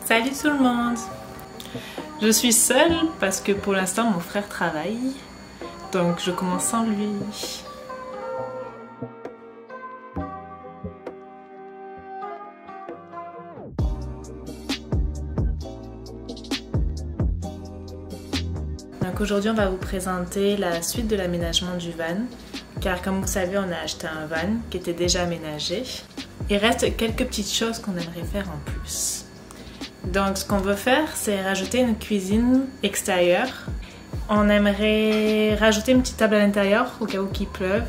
Salut tout le monde! Je suis seule parce que pour l'instant mon frère travaille, donc je commence sans lui. Donc aujourd'hui on va vous présenter la suite de l'aménagement du van, car comme vous savez on a acheté un van qui était déjà aménagé. Il reste quelques petites choses qu'on aimerait faire en plus. Donc ce qu'on veut faire, c'est rajouter une cuisine extérieure. On aimerait rajouter une petite table à l'intérieur au cas où il pleuve.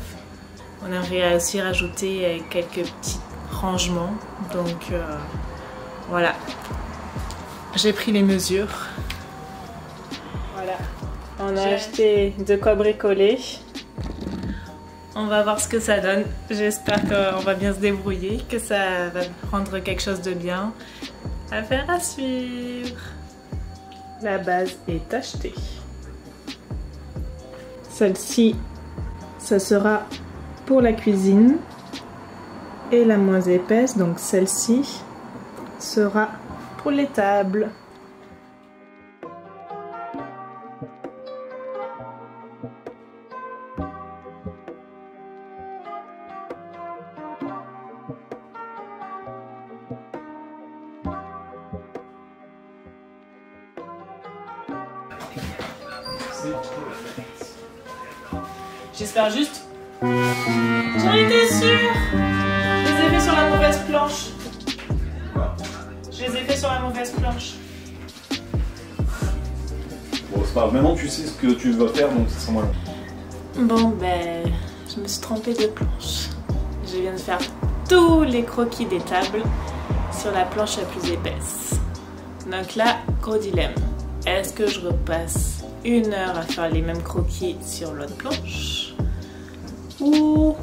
On aimerait aussi rajouter quelques petits rangements. Donc voilà. J'ai pris les mesures. Voilà. On a acheté de quoi bricoler. On va voir ce que ça donne. J'espère qu'on va bien se débrouiller, que ça va rendre quelque chose de bien. Affaire à suivre. La base est achetée. Celle-ci, ça sera pour la cuisine. Et la moins épaisse, donc celle-ci, sera pour les tables. J'espère juste. J'en étais sûre. Je les ai fait sur la mauvaise planche. Je les ai fait sur la mauvaise planche. Bon, c'est pas grave. Maintenant tu sais ce que tu vas faire, donc ça sera moins long. Bon, ben, je me suis trompée de planche. Je viens de faire tous les croquis des tables sur la planche la plus épaisse. Donc là, gros dilemme. Est-ce que je repasse 1 heure à faire les mêmes croquis sur l'autre planche ou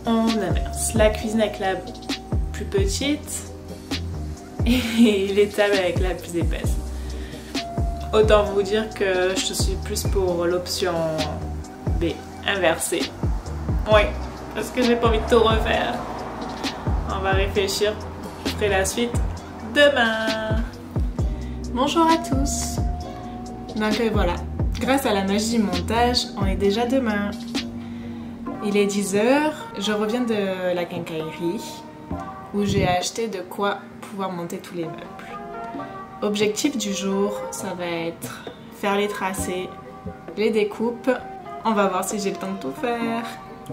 on inverse la cuisine avec la plus petite et les tables avec la plus épaisse? Autant vous dire que je suis plus pour l'option B, inversée. Oui, parce que j'ai pas envie de tout refaire. On va réfléchir, je ferai la suite demain. Bonjour à tous. Donc voilà, grâce à la magie du montage, on est déjà demain. Il est 10 h, je reviens de la quincaillerie où j'ai acheté de quoi pouvoir monter tous les meubles. Objectif du jour, ça va être faire les tracés, les découpes. On va voir si j'ai le temps de tout faire.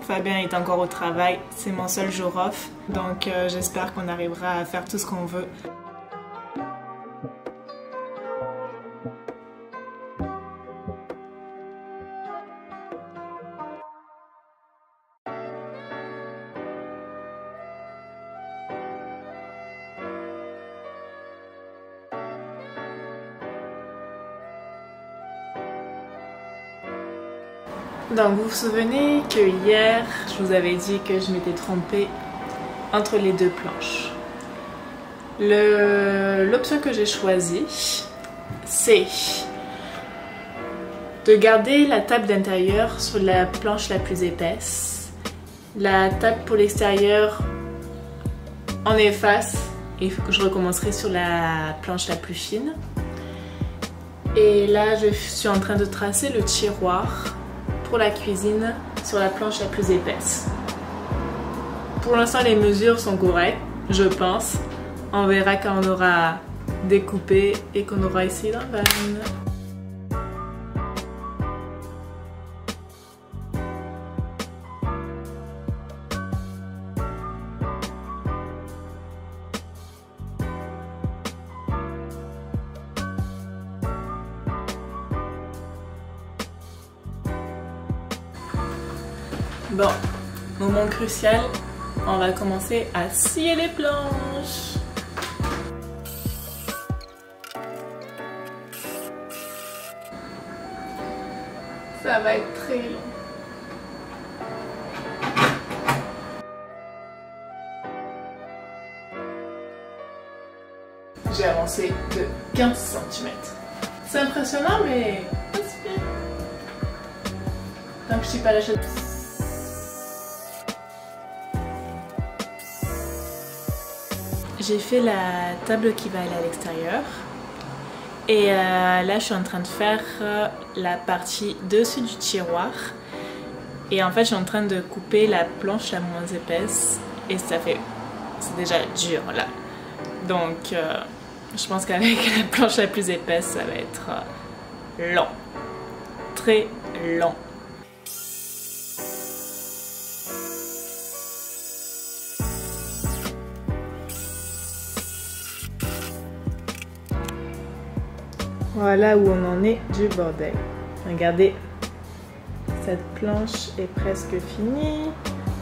Fabien est encore au travail, c'est mon seul jour off, donc j'espère qu'on arrivera à faire tout ce qu'on veut. Donc vous vous souvenez que hier, je vous avais dit que je m'étais trompée entre les deux planches. L'option que j'ai choisie, c'est de garder la table d'intérieur sur la planche la plus épaisse, la table pour l'extérieur en efface et je recommencerai sur la planche la plus fine. Et là, je suis en train de tracer le tiroir pour la cuisine sur la planche la plus épaisse. Pour l'instant les mesures sont correctes, je pense. On verra quand on aura découpé et qu'on aura essayé dans le van. Bon, moment crucial, on va commencer à scier les planches. Ça va être très long. J'ai avancé de 15 cm. C'est impressionnant, mais pas si bien. Tant que je suis pas lâchée. j'ai fait la table qui va aller à l'extérieur. Et là je suis en train de faire la partie dessus du tiroir. Et en fait je suis en train de couper la planche la moins épaisse. Et c'est déjà dur là. Donc je pense qu'avec la planche la plus épaisse ça va être lent. Très lent. Voilà où on en est du bordel. Regardez, cette planche est presque finie.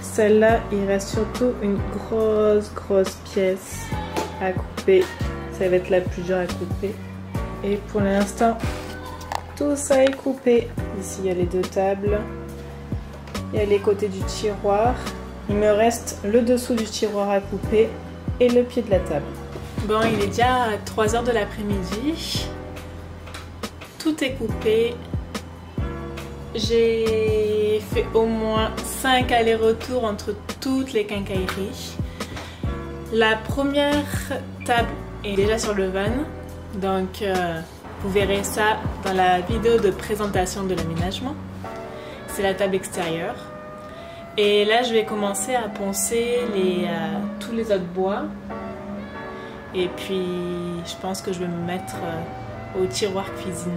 Celle-là, il reste surtout une grosse pièce à couper. Ça va être la plus dure à couper. Et pour l'instant, tout ça est coupé. Ici, il y a les deux tables. Il y a les côtés du tiroir. Il me reste le dessous du tiroir à couper et le pied de la table. Bon, il est déjà 3 h de l'après-midi. Tout est coupé. J'ai fait au moins 5 allers-retours entre toutes les quincailleries. La première table est déjà sur le van, donc vous verrez ça dans la vidéo de présentation de l'aménagement. C'est la table extérieure. Et là je vais commencer à poncer tous les autres bois. Et puis je pense que je vais me mettre au tiroir cuisine.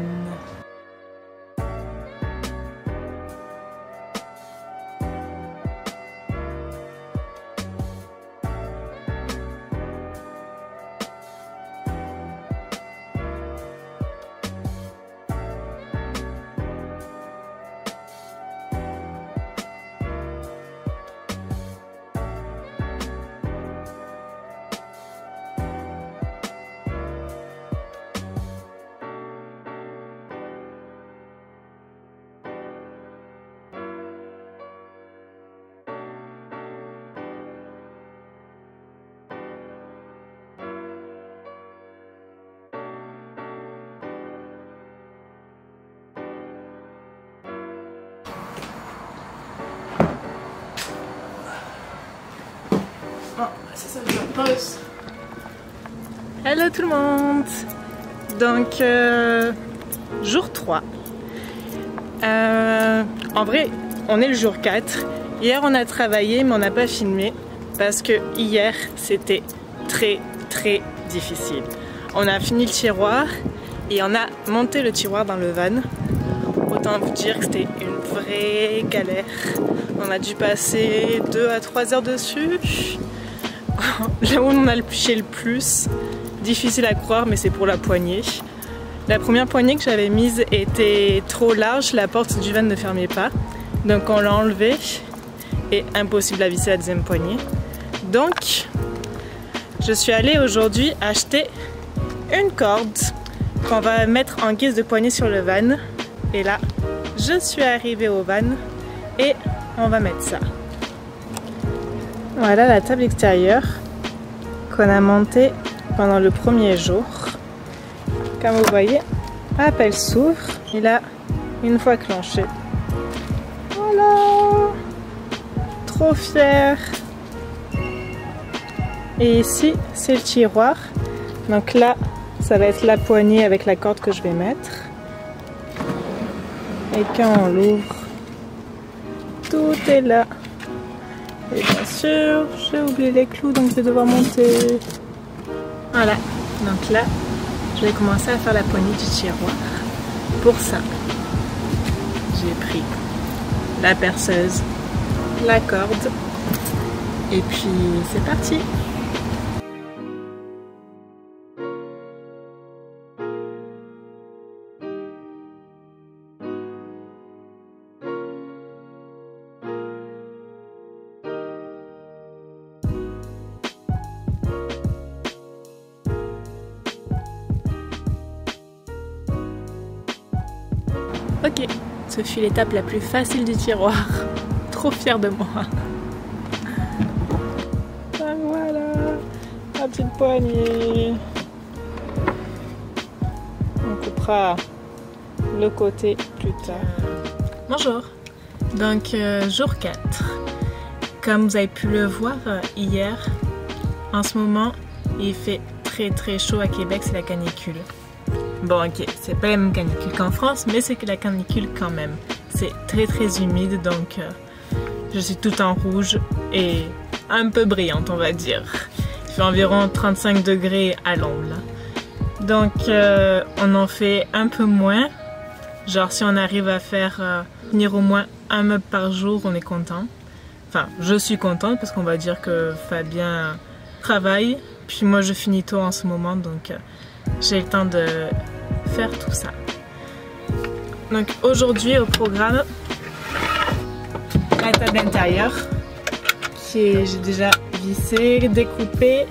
Oh, ça veut dire pause. Hello tout le monde. Donc, jour 3. En vrai, on est le jour 4. Hier, on a travaillé, mais on n'a pas filmé. Parce que hier, c'était très difficile. On a fini le tiroir et on a monté le tiroir dans le van. Autant vous dire que c'était une vraie galère. On a dû passer 2 à 3 heures dessus. Là où on a touché le plus, difficile à croire, mais c'est pour la poignée. La première poignée que j'avais mise était trop large, la porte du van ne fermait pas. Donc on l'a enlevée et impossible à visser la deuxième poignée. Donc je suis allée aujourd'hui acheter une corde qu'on va mettre en guise de poignée sur le van. Et là, je suis arrivée au van et on va mettre ça. Voilà la table extérieure qu'on a montée pendant le premier jour. Comme vous voyez, hop, elle s'ouvre et là, une fois clenchée. Voilà! Trop fière! Et ici, c'est le tiroir. Donc là, ça va être la poignée avec la corde que je vais mettre. Et quand on l'ouvre, tout est là. Et bien sûr, j'ai oublié les clous, donc je vais devoir monter. Voilà, donc là, je vais commencer à faire la poignée du tiroir. Pour ça, j'ai pris la perceuse, la corde, et puis c'est parti. Ok, ce fut l'étape la plus facile du tiroir. Trop fière de moi. Ah, voilà, la petite poignée. On coupera le côté plus tard. Bonjour. Donc, jour 4. Comme vous avez pu le voir hier, en ce moment, Il fait très chaud à Québec, c'est la canicule. Bon ok, c'est pas la même canicule qu'en France, mais c'est que la canicule quand même. C'est très humide, donc je suis tout en rouge et un peu brillante on va dire. Il fait environ 35 degrés à l'ombre là. Donc on en fait un peu moins. Genre si on arrive à faire venir au moins un meuble par jour, on est content. Enfin, je suis contente parce qu'on va dire que Fabien travaille. Puis moi je finis tôt en ce moment, donc j'ai le temps de faire tout ça. Donc aujourd'hui au programme, la table intérieure que j'ai déjà vissée, découpée.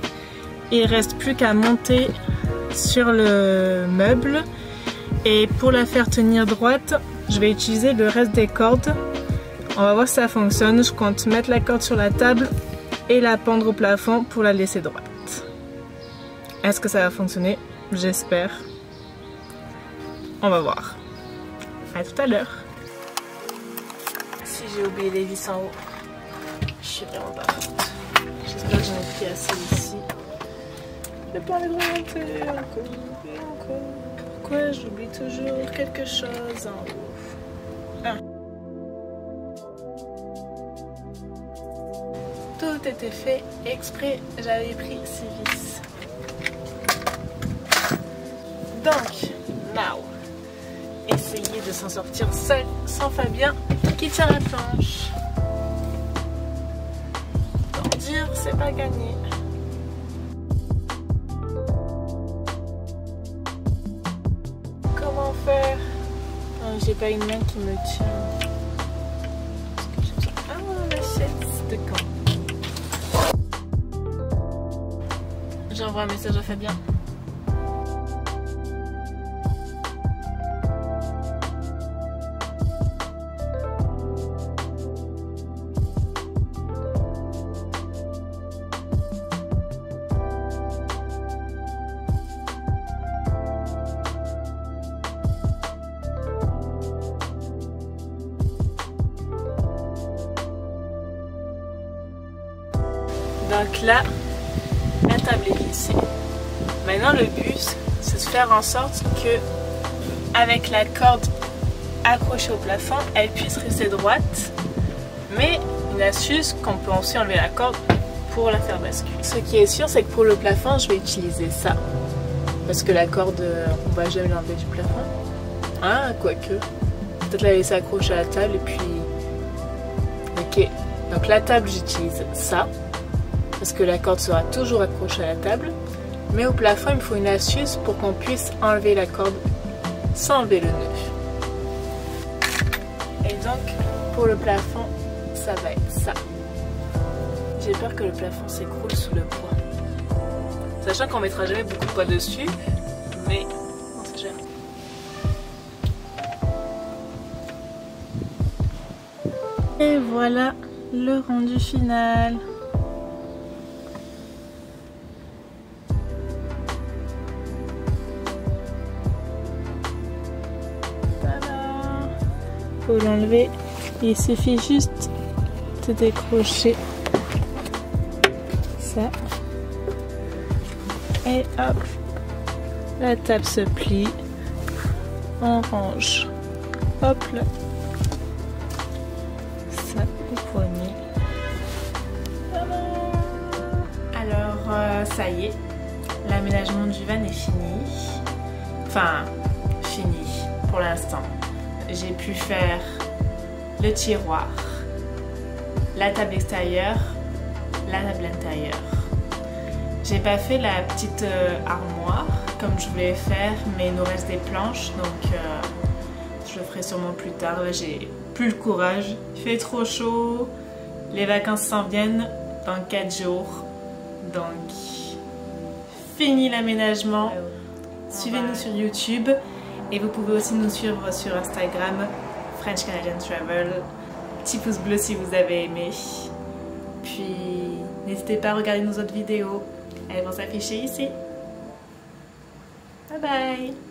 Il reste plus qu'à monter sur le meuble. Et pour la faire tenir droite, je vais utiliser le reste des cordes. On va voir si ça fonctionne. Je compte mettre la corde sur la table et la pendre au plafond pour la laisser droite. Est-ce que ça va fonctionner? J'espère. On va voir. À tout à l'heure. Si j'ai oublié les vis en haut, je suis vraiment pas forte. J'espère que j'en ai pris assez ici. J'ai pas envie de remonter encore et encore. Pourquoi j'oublie toujours quelque chose en haut? Ah. Tout était fait exprès, j'avais pris 6 vis. Donc, now, essayer de s'en sortir seul, sans Fabien qui tient la planche. Tant dire, c'est pas gagné. Comment faire? J'ai pas une main qui me tient. Ah, la chaise de camp. J'envoie un message à Fabien. Donc là, la table est vissée. Maintenant le but, c'est de faire en sorte que, avec la corde accrochée au plafond, elle puisse rester droite. Mais une astuce, qu'on peut aussi enlever la corde pour la faire basculer. Ce qui est sûr, c'est que pour le plafond, je vais utiliser ça. Parce que la corde, on va jamais l'enlever du plafond. Ah, quoique. Peut-être la laisser accrocher à la table et puis... Ok, donc la table, j'utilise ça. Parce que la corde sera toujours accrochée à la table. Mais au plafond, il me faut une astuce pour qu'on puisse enlever la corde sans enlever le nœud. Et donc, pour le plafond, ça va être ça. J'ai peur que le plafond s'écroule sous le poids. Sachant qu'on mettra jamais beaucoup de poids dessus, mais on sait jamais. Et voilà le rendu final. Pour l'enlever, il suffit juste de décrocher ça et hop, la table se plie, on range, hop là, ça au poignet. Alors ça y est, l'aménagement du van est fini, enfin fini pour l'instant. J'ai pu faire le tiroir, la table extérieure, la table intérieure. J'ai pas fait la petite armoire comme je voulais faire, mais il nous reste des planches, donc je le ferai sûrement plus tard. Là, j'ai plus le courage. Il fait trop chaud, les vacances s'en viennent dans 4 jours, donc fini l'aménagement. Suivez-nous sur YouTube. Et vous pouvez aussi nous suivre sur Instagram, French Canadian Travel. Petit pouce bleu si vous avez aimé. Puis n'hésitez pas à regarder nos autres vidéos. Elles vont s'afficher ici. Bye bye!